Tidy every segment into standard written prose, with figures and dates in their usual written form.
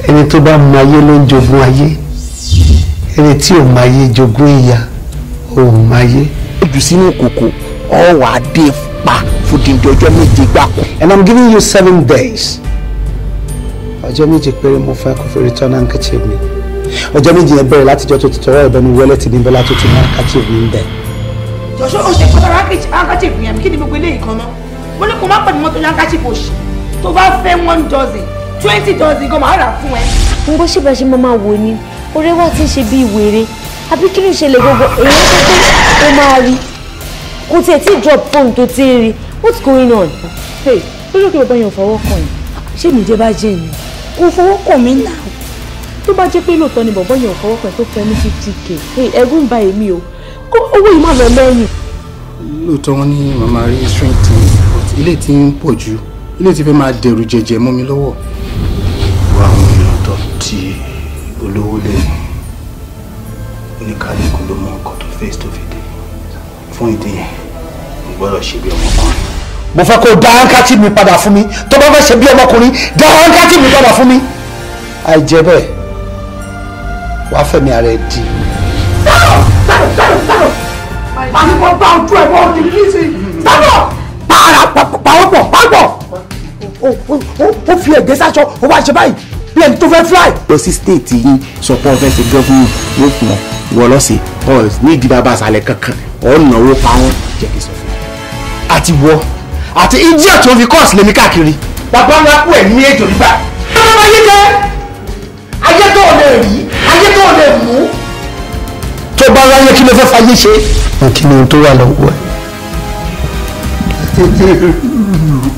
ẹni tó bá mọ ayé ló ń jogún ayé ẹni tí ò mọ ayé jogún ìyà ò mọ ayé. ojú sínú kòkò ọwọ́ adé pa fòdìdí ọjọ́ méje gbáko. And I'm giving you 7 days. ọjọ́ méje péré mo fẹ́ kó fi return handkerchief mi. ọjọ́ méje yẹn bẹ̀rẹ̀ látijọ́ tó ti tọrọ ẹ̀bẹ̀ mi wọlé tì ní bẹ́lá tó ti ní handkerchief mi ń bẹ̀. jọ̀ṣọ́ o ṣe pàtàkì handkerchief yẹn kí ni gbogbo eléyìí kan náà mo ní kó má pè mí mọ́tò ní handkerchief òṣì tó bá fẹ́ 1 dozen 20 dozen gan máa rà fún ẹ. n bó ṣe bá ṣe máa wò ni ọ̀rẹ́ wa ti ń ṣe bí ìwéré àbí kí ló ṣẹlẹ̀ gbogbo èyí tó pé ó máa rí kò tiẹ̀ tí drop phone tó ti ń rí what's going on. hey lójú kí bàbá yẹn ò fọwọ́ kàn yín ṣé mi jẹ́ bá jẹ́ ni kò fọwọ́ kàn mí náà. tó bá jẹ́ pé lóòótọ́ ni bàbá yẹn ò fọwọ́ kàn tó fẹ́ ní 50k ẹ̀rù ń ba èmi o kó owó yìí má lọ lẹ́yìn. lóòótọ́ wọn ní màmá rí strength ilé tí ń pọ̀ jù ilé tí fẹ́ máa dẹrù jẹjẹ mọ́ mi lọ́wọ́. wà àwọn èèyàn tó ti olówó lẹ́yìn oníkálukú ló mọ ọkọ̀ tó face tó fi dé fún ìdí yẹn mo gbọ́dọ̀ ṣe bí ọmọkùnrin. mo fẹ́ kó dá handkerchief mi padà fún mi tó bá fẹ́ ṣe bí ọmọkùnrin dá handkerchief mi padà fún mi. àìjẹ́ bẹ́ẹ̀ wàá fẹ̀mí ara ẹ̀ di. àní kò bá ojú ẹ̀ bọ́ òdì ní sí sábọ̀ pàwọ́pọ̀ ó fi ẹ̀gẹ́ sáṣọ ó wá ṣe báyìí bí ẹni tó fẹ́ fly. lọ sí stéètì yìí sọpọ́ fẹ́ ṣe gọ́fúnù yóò fún ọ wọ lọ́sẹ̀ ọ ní ìdí bàbá àṣàlẹ̀ kankan ọ náwó pa wọn jẹ́ kí n sọ fún ọ. àti wọ àti india tó fi kọ́ọ̀sì lèmi káàkiri. bàbá ńlá kú ẹ̀ ní èjò nígbà. ayé jẹ́ ayé tó o lè rí ayé tó o lè mú. tó bá ráyé kí ló fẹ́ fayé ṣe. kí ni ohun tó wà lọ́wọ́ ẹ̀.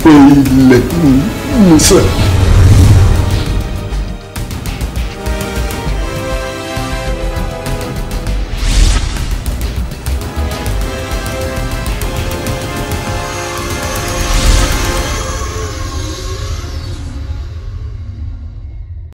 ilẹ̀ musa.